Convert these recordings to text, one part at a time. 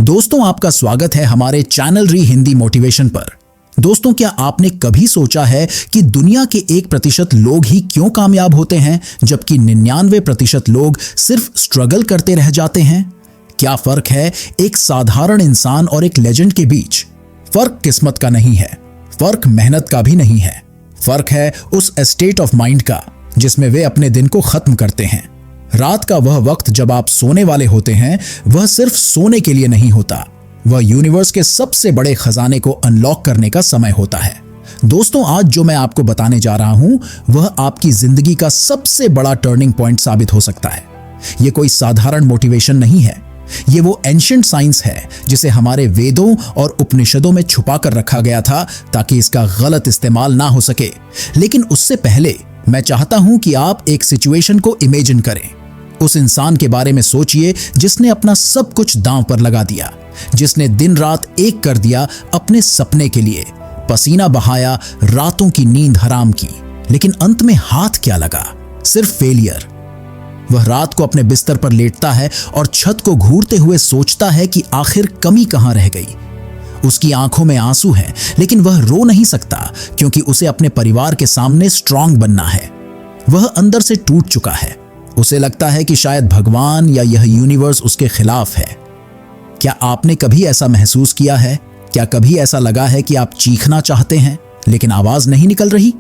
दोस्तों, आपका स्वागत है हमारे चैनल री हिंदी मोटिवेशन पर। दोस्तों, क्या आपने कभी सोचा है कि दुनिया के 1% लोग ही क्यों कामयाब होते हैं जबकि 99% लोग सिर्फ स्ट्रगल करते रह जाते हैं? क्या फर्क है एक साधारण इंसान और एक लेजेंड के बीच? फर्क किस्मत का नहीं है, फर्क मेहनत का भी नहीं है। फर्क है उस स्टेट ऑफ माइंड का जिसमें वे अपने दिन को खत्म करते हैं। रात का वह वक्त जब आप सोने वाले होते हैं, वह सिर्फ सोने के लिए नहीं होता, वह यूनिवर्स के सबसे बड़े खजाने को अनलॉक करने का समय होता है। दोस्तों, आज जो मैं आपको बताने जा रहा हूं, वह आपकी जिंदगी का सबसे बड़ा टर्निंग पॉइंट साबित हो सकता है। यह कोई साधारण मोटिवेशन नहीं है, ये वो एंशिएंट साइंस है जिसे हमारे वेदों और उपनिषदों में छुपा कर रखा गया था ताकि इसका गलत इस्तेमाल ना हो सके। लेकिन उससे पहले मैं चाहता हूं कि आप एक सिचुएशन को इमेजिन करें। उस इंसान के बारे में सोचिए जिसने अपना सब कुछ दांव पर लगा दिया, जिसने दिन रात एक कर दिया अपने सपने के लिए, पसीना बहाया, रातों की नींद हराम की, लेकिन अंत में हाथ क्या लगा? सिर्फ फेलियर। वह रात को अपने बिस्तर पर लेटता है और छत को घूरते हुए सोचता है कि आखिर कमी कहां रह गई। उसकी आंखों में आंसू हैं, लेकिन वह रो नहीं सकता क्योंकि उसे अपने परिवार के सामने स्ट्रांग बनना है। वह अंदर से टूट चुका है। उसे लगता है कि शायद भगवान या यह यूनिवर्स उसके खिलाफ है। क्या आपने कभी ऐसा महसूस किया है? क्या कभी ऐसा लगा है कि आप चीखना चाहते हैं लेकिन आवाज नहीं निकल रही?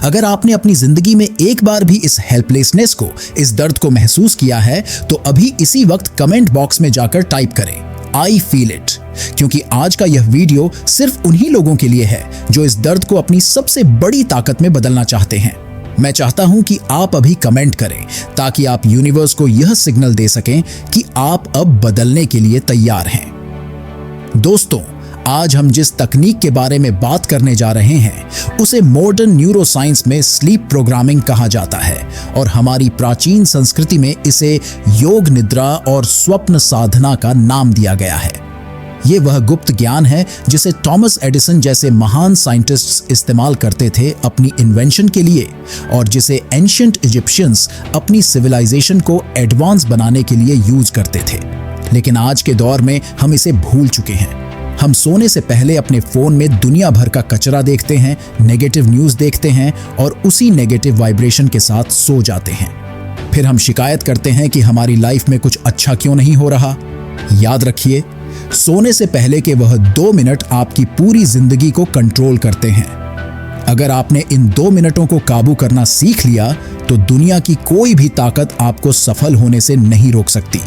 अगर आपने अपनी जिंदगी में एक बार भी इस हेल्पलेसनेस को, इस दर्द को महसूस किया है, तो अभी इसी वक्त कमेंट बॉक्स में जाकर टाइप करें आई फील इट, क्योंकि आज का यह वीडियो सिर्फ उन्हीं लोगों के लिए है जो इस दर्द को अपनी सबसे बड़ी ताकत में बदलना चाहते हैं। मैं चाहता हूं कि आप अभी कमेंट करें ताकि आप यूनिवर्स को यह सिग्नल दे सकें कि आप अब बदलने के लिए तैयार हैं। दोस्तों, आज हम जिस तकनीक के बारे में बात करने जा रहे हैं उसे मॉडर्न न्यूरोसाइंस में स्लीप प्रोग्रामिंग कहा जाता है और हमारी प्राचीन संस्कृति में इसे योग निद्रा और स्वप्न साधना का नाम दिया गया है। ये वह गुप्त ज्ञान है जिसे थॉमस एडिसन जैसे महान साइंटिस्ट्स इस्तेमाल करते थे अपनी इन्वेंशन के लिए और जिसे एंशिएंट इजिप्शियंस अपनी सिविलाइजेशन को एडवांस बनाने के लिए यूज करते थे। लेकिन आज के दौर में हम इसे भूल चुके हैं। हम सोने से पहले अपने फोन में दुनिया भर का कचरा देखते हैं, नेगेटिव न्यूज देखते हैं और उसी नेगेटिव वाइब्रेशन के साथ सो जाते हैं। फिर हम शिकायत करते हैं कि हमारी लाइफ में कुछ अच्छा क्यों नहीं हो रहा। याद रखिए, सोने से पहले के वह 2 मिनट आपकी पूरी जिंदगी को कंट्रोल करते हैं। अगर आपने इन 2 मिनटों को काबू करना सीख लिया तो दुनिया की कोई भी ताकत आपको सफल होने से नहीं रोक सकती।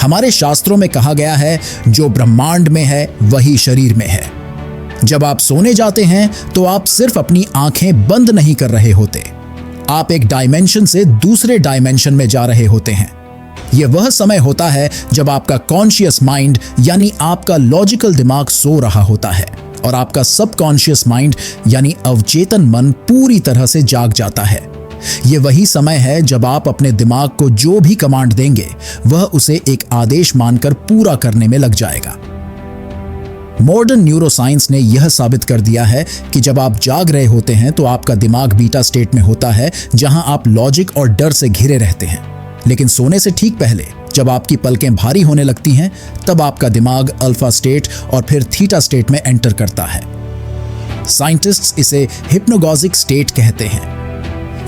हमारे शास्त्रों में कहा गया है, जो ब्रह्मांड में है वही शरीर में है। जब आप सोने जाते हैं तो आप सिर्फ अपनी आंखें बंद नहीं कर रहे होते, आप एक डायमेंशन से दूसरे डायमेंशन में जा रहे होते हैं। यह वह समय होता है जब आपका कॉन्शियस माइंड यानी आपका लॉजिकल दिमाग सो रहा होता है और आपका सबकॉन्शियस माइंड यानी अवचेतन मन पूरी तरह से जाग जाता है। यह वही समय है जब आप अपने दिमाग को जो भी कमांड देंगे वह उसे एक आदेश मानकर पूरा करने में लग जाएगा। मॉडर्न न्यूरोसाइंस ने यह साबित कर दिया है कि जब आप जाग रहे होते हैं तो आपका दिमाग बीटा स्टेट में होता है जहां आप लॉजिक और डर से घिरे रहते हैं। लेकिन सोने से ठीक पहले जब आपकी पलकें भारी होने लगती हैं तब आपका दिमाग अल्फा स्टेट और फिर थीटा स्टेट में एंटर करता है। साइंटिस्ट्स इसे हिप्नोगॉजिक स्टेट कहते हैं।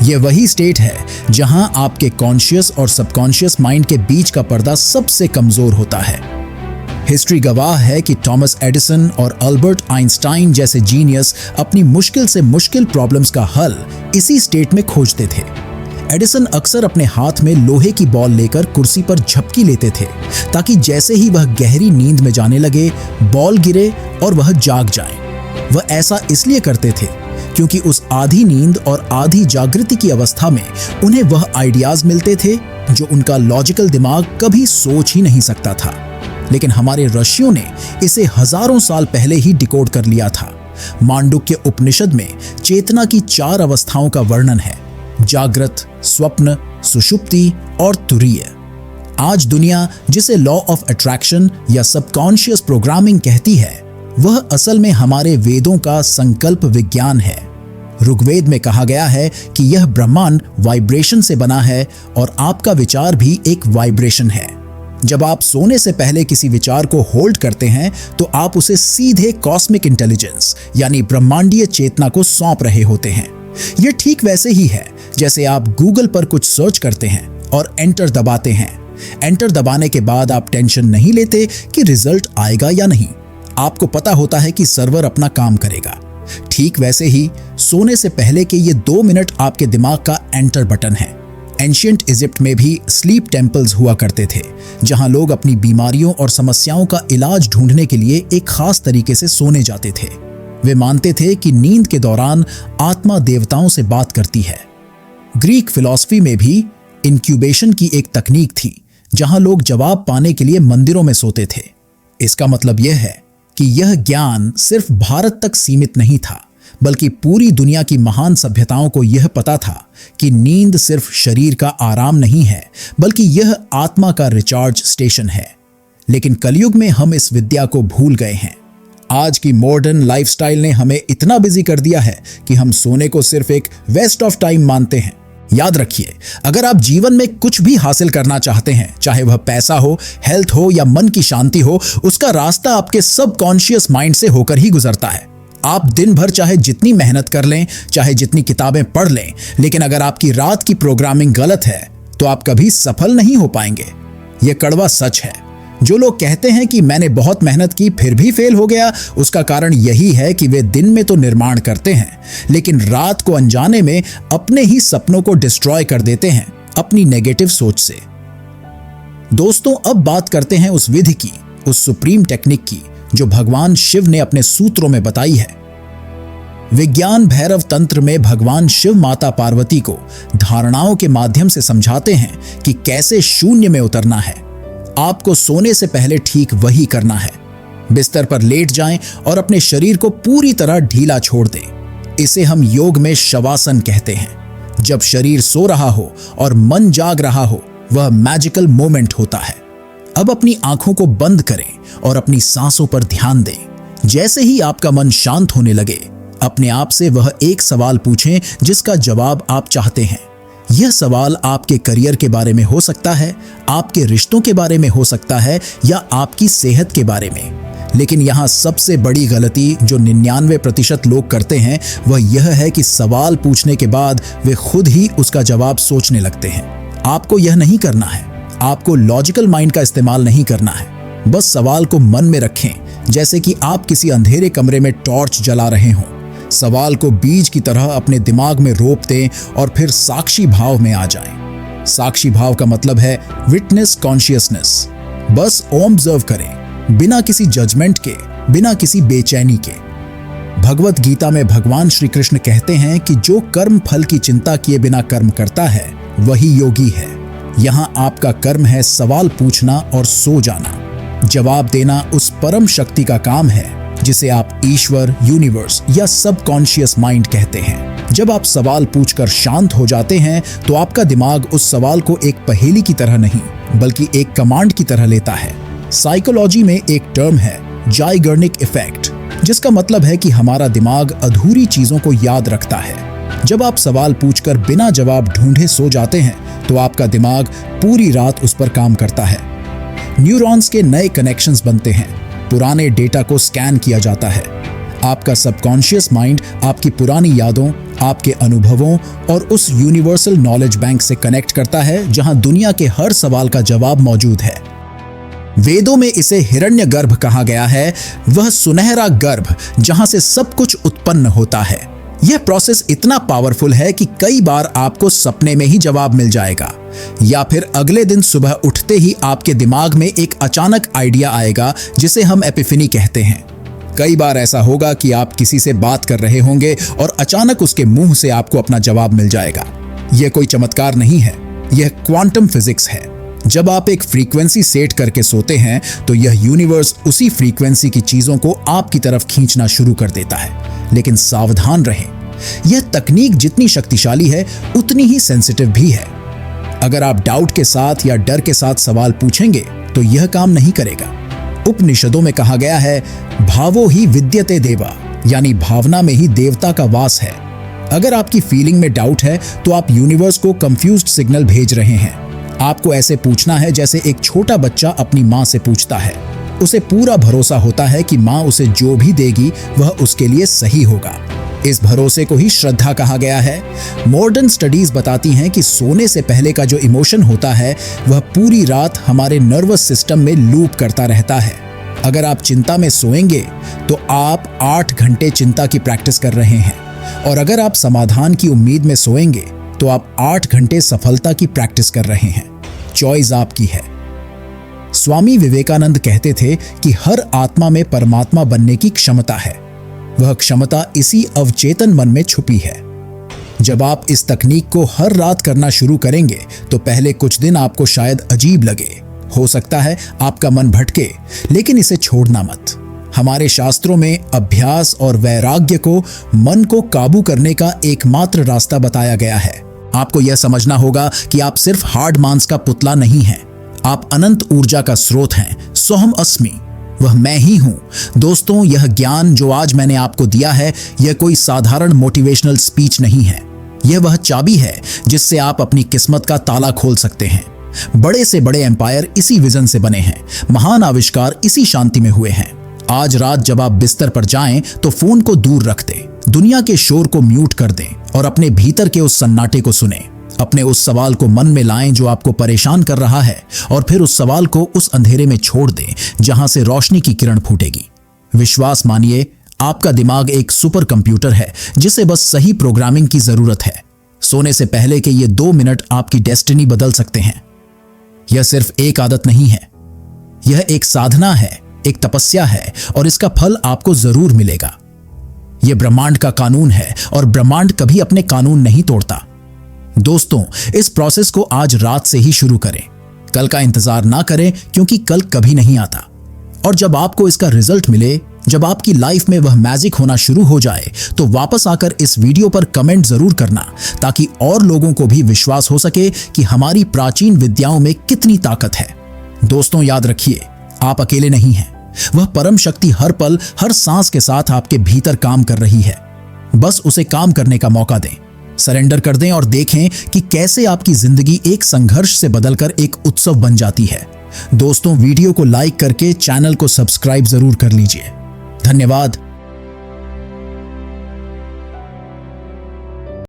यह वही स्टेट है जहां आपके कॉन्शियस और सबकॉन्शियस माइंड के बीच का पर्दा सबसे कमजोर होता है। हिस्ट्री गवाह है कि थॉमस एडिसन और अल्बर्ट आइंस्टाइन जैसे जीनियस अपनी मुश्किल से मुश्किल प्रॉब्लम्स का हल इसी स्टेट में खोजते थे। एडिसन अक्सर अपने हाथ में लोहे की बॉल लेकर कुर्सी पर झपकी लेते थे ताकि जैसे ही वह गहरी नींद में जाने लगे, बॉल गिरे और वह जाग जाए। वह ऐसा इसलिए करते थे क्योंकि उस आधी नींद और आधी जागृति की अवस्था में उन्हें वह आइडियाज मिलते थे जो उनका लॉजिकल दिमाग कभी सोच ही नहीं सकता था। लेकिन हमारे ऋषियों ने इसे हजारों साल पहले ही डिकोड कर लिया था। मांडुक्य उपनिषद में चेतना की 4 अवस्थाओं का वर्णन है: जागृत, स्वप्न, सुषुप्ति और तुरीय। आज दुनिया जिसे लॉ ऑफ अट्रैक्शन या सबकॉन्शियस प्रोग्रामिंग कहती है, वह असल में हमारे वेदों का संकल्प विज्ञान है। ऋग्वेद में कहा गया है कि यह ब्रह्मांड वाइब्रेशन से बना है और आपका विचार भी एक वाइब्रेशन है। जब आप सोने से पहले किसी विचार को होल्ड करते हैं तो आप उसे सीधे कॉस्मिक इंटेलिजेंस यानी ब्रह्मांडीय चेतना को सौंप रहे होते हैं। यह ठीक वैसे ही है जैसे आप गूगल पर कुछ सर्च करते हैं और एंटर दबाते हैं। एंटर दबाने के बाद आप टेंशन नहीं लेते कि रिजल्ट आएगा या नहीं। आपको पता होता है कि सर्वर अपना काम करेगा। ठीक वैसे ही सोने से पहले के ये 2 मिनट आपके दिमाग का एंटर बटन है। एंशिएंट इजिप्ट में भी स्लीप टेम्पल्स हुआ करते थे, जहां लोग अपनी बीमारियों और समस्याओं का इलाज ढूंढने के लिए एक खास तरीके से सोने जाते थे। वे मानते थे कि नींद के दौरान आत्मा देवताओं से बात करती है। ग्रीक फिलॉसफी में भी इंक्यूबेशन की एक तकनीक थी, जहां लोग जवाब पाने के लिए मंदिरों में सोते थे। इसका मतलब यह है कि यह ज्ञान सिर्फ भारत तक सीमित नहीं था, बल्कि पूरी दुनिया की महान सभ्यताओं को यह पता था कि नींद सिर्फ शरीर का आराम नहीं है, बल्कि यह आत्मा का रिचार्ज स्टेशन है। लेकिन कलयुग में हम इस विद्या को भूल गए हैं। आज की मॉडर्न लाइफस्टाइल ने हमें इतना बिजी कर दिया है कि हम सोने को सिर्फ एक वेस्ट ऑफ टाइम मानते हैं। याद रखिए, अगर आप जीवन में कुछ भी हासिल करना चाहते हैं, चाहे वह पैसा हो, हेल्थ हो या मन की शांति हो, उसका रास्ता आपके सबकॉन्शियस माइंड से होकर ही गुजरता है। आप दिन भर चाहे जितनी मेहनत कर लें, चाहे जितनी किताबें पढ़ लें, लेकिन अगर आपकी रात की प्रोग्रामिंग गलत है तो आप कभी सफल नहीं हो पाएंगे। यह कड़वा सच है। जो लोग कहते हैं कि मैंने बहुत मेहनत की फिर भी फेल हो गया, उसका कारण यही है कि वे दिन में तो निर्माण करते हैं, लेकिन रात को अनजाने में अपने ही सपनों को डिस्ट्रॉय कर देते हैं अपनी नेगेटिव सोच से। दोस्तों, अब बात करते हैं उस विधि की, उस सुप्रीम टेक्निक की जो भगवान शिव ने अपने सूत्रों में बताई है। विज्ञान भैरव तंत्र में भगवान शिव माता पार्वती को धारणाओं के माध्यम से समझाते हैं कि कैसे शून्य में उतरना है। आपको सोने से पहले ठीक वही करना है। बिस्तर पर लेट जाएं और अपने शरीर को पूरी तरह ढीला छोड़ दें। इसे हम योग में शवासन कहते हैं। जब शरीर सो रहा हो और मन जाग रहा हो, वह मैजिकल मोमेंट होता है। अब अपनी आंखों को बंद करें और अपनी सांसों पर ध्यान दें। जैसे ही आपका मन शांत होने लगे, अपने आप से वह एक सवाल पूछें जिसका जवाब आप चाहते हैं। यह सवाल आपके करियर के बारे में हो सकता है, आपके रिश्तों के बारे में हो सकता है या आपकी सेहत के बारे में। लेकिन यहाँ सबसे बड़ी गलती जो 99% लोग करते हैं, वह यह है कि सवाल पूछने के बाद वे खुद ही उसका जवाब सोचने लगते हैं। आपको यह नहीं करना है। आपको लॉजिकल माइंड का इस्तेमाल नहीं करना है। बस सवाल को मन में रखें, जैसे कि आप किसी अंधेरे कमरे में टॉर्च जला रहे हों। सवाल को बीज की तरह अपने दिमाग में रोप दें और फिर साक्षी भाव में आ जाएं। साक्षी भाव का मतलब है विटनेस कॉन्शियसनेस। बस ऑब्जर्व करें, बिना किसी जजमेंट के, बिना किसी बेचैनी के। भगवत गीता में भगवान श्री कृष्ण कहते हैं कि जो कर्म फल की चिंता किए बिना कर्म करता है, वही योगी है। यहाँ आपका कर्म है सवाल पूछना और सो जाना। जवाब देना उस परम शक्ति का काम है जिसे आप ईश्वर, यूनिवर्स या सबकॉन्शियस माइंड कहते हैं। जब आप सवाल पूछकर शांत हो जाते हैं तो आपका दिमाग उस सवाल को एक पहेली की तरह नहीं, बल्कि एक कमांड की तरह लेता है। साइकोलॉजी में एक टर्म है जाइगर्निक इफेक्ट, जिसका मतलब है कि हमारा दिमाग अधूरी चीजों को याद रखता है। जब आप सवाल पूछकर बिना जवाब ढूंढे सो जाते हैं तो आपका दिमाग पूरी रात उस पर काम करता है। न्यूरॉन्स के नए कनेक्शंस बनते हैं, पुराने डेटा को स्कैन किया जाता है। आपका सबकॉन्शियस माइंड आपकी पुरानी यादों, आपके अनुभवों और उस यूनिवर्सल नॉलेज बैंक से कनेक्ट करता है जहां दुनिया के हर सवाल का जवाब मौजूद है। वेदों में इसे हिरण्यगर्भ कहा गया है, वह सुनहरा गर्भ जहां से सब कुछ उत्पन्न होता है। यह प्रोसेस इतना पावरफुल है कि कई बार आपको सपने में ही जवाब मिल जाएगा, या फिर अगले दिन सुबह उठते ही आपके दिमाग में एक अचानक आइडिया आएगा जिसे हम एपिफनी कहते हैं। कई बार ऐसा होगा कि आप किसी से बात कर रहे होंगे और अचानक उसके मुंह से आपको अपना जवाब मिल जाएगा। यह कोई चमत्कार नहीं है, यह क्वांटम फिजिक्स है। जब आप एक फ्रीक्वेंसी सेट करके सोते हैं तो यह यूनिवर्स उसी फ्रीक्वेंसी की चीजों को आपकी तरफ खींचना शुरू कर देता है। लेकिन सावधान रहें, यह तकनीक जितनी शक्तिशाली है उतनी ही सेंसिटिव भी है। अगर आप डाउट के साथ या डर के साथ सवाल पूछेंगे तो यह काम नहीं करेगा। उपनिषदों में कहा गया है भावो ही विद्यते देवा, यानी भावना में ही देवता का वास है। अगर आपकी फीलिंग में डाउट है तो आप यूनिवर्स को कंफ्यूज्ड सिग्नल भेज रहे हैं। आपको ऐसे पूछना है जैसे एक छोटा बच्चा अपनी माँ से पूछता है। उसे पूरा भरोसा होता है कि माँ उसे जो भी देगी वह उसके लिए सही होगा। इस भरोसे को ही श्रद्धा कहा गया है। मॉडर्न स्टडीज बताती हैं कि सोने से पहले का जो इमोशन होता है वह पूरी रात हमारे नर्वस सिस्टम में लूप करता रहता है। अगर आप चिंता में सोएंगे तो आप 8 घंटे चिंता की प्रैक्टिस कर रहे हैं, और अगर आप समाधान की उम्मीद में सोएंगे तो आप 8 घंटे सफलता की प्रैक्टिस कर रहे हैं। चॉइस आपकी है। स्वामी विवेकानंद कहते थे कि हर आत्मा में परमात्मा बनने की क्षमता है। वह क्षमता इसी अवचेतन मन में छुपी है। जब आप इस तकनीक को हर रात करना शुरू करेंगे तो पहले कुछ दिन आपको शायद अजीब लगे, हो सकता है आपका मन भटके, लेकिन इसे छोड़ना मत। हमारे शास्त्रों में अभ्यास और वैराग्य को मन को काबू करने का एकमात्र रास्ता बताया गया है। आपको यह समझना होगा कि आप सिर्फ हार्ड मांस का पुतला नहीं हैं, आप अनंत ऊर्जा का स्रोत हैं। सोहम अस्मि, वह मैं ही हूं। दोस्तों, यह ज्ञान जो आज मैंने आपको दिया है, यह कोई साधारण मोटिवेशनल स्पीच नहीं है। यह वह चाबी है जिससे आप अपनी किस्मत का ताला खोल सकते हैं। बड़े से बड़े एम्पायर इसी विजन से बने हैं, महान आविष्कार इसी शांति में हुए हैं। आज रात जब आप बिस्तर पर जाएं तो फोन को दूर रख दें, दुनिया के शोर को म्यूट कर दें और अपने भीतर के उस सन्नाटे को सुनें। अपने उस सवाल को मन में लाएं जो आपको परेशान कर रहा है, और फिर उस सवाल को उस अंधेरे में छोड़ दें जहां से रोशनी की किरण फूटेगी। विश्वास मानिए, आपका दिमाग एक सुपर कंप्यूटर है जिसे बस सही प्रोग्रामिंग की जरूरत है। सोने से पहले के ये 2 मिनट आपकी डेस्टिनी बदल सकते हैं। यह सिर्फ एक आदत नहीं है, यह एक साधना है, एक तपस्या है, और इसका फल आपको जरूर मिलेगा। यह ब्रह्मांड का कानून है और ब्रह्मांड कभी अपने कानून नहीं तोड़ता। दोस्तों, इस प्रोसेस को आज रात से ही शुरू करें। कल का इंतजार ना करें, क्योंकि कल कभी नहीं आता। और जब आपको इसका रिजल्ट मिले, जब आपकी लाइफ में वह मैजिक होना शुरू हो जाए, तो वापस आकर इस वीडियो पर कमेंट जरूर करना, ताकि और लोगों को भी विश्वास हो सके कि हमारी प्राचीन विद्याओं में कितनी ताकत है। दोस्तों, याद रखिए, आप अकेले नहीं हैं। वह परम शक्ति हर पल, हर सांस के साथ आपके भीतर काम कर रही है। बस उसे काम करने का मौका दें, सरेंडर कर दें और देखें कि कैसे आपकी जिंदगी एक संघर्ष से बदलकर एक उत्सव बन जाती है। दोस्तों, वीडियो को लाइक करके चैनल को सब्सक्राइब जरूर कर लीजिए। धन्यवाद।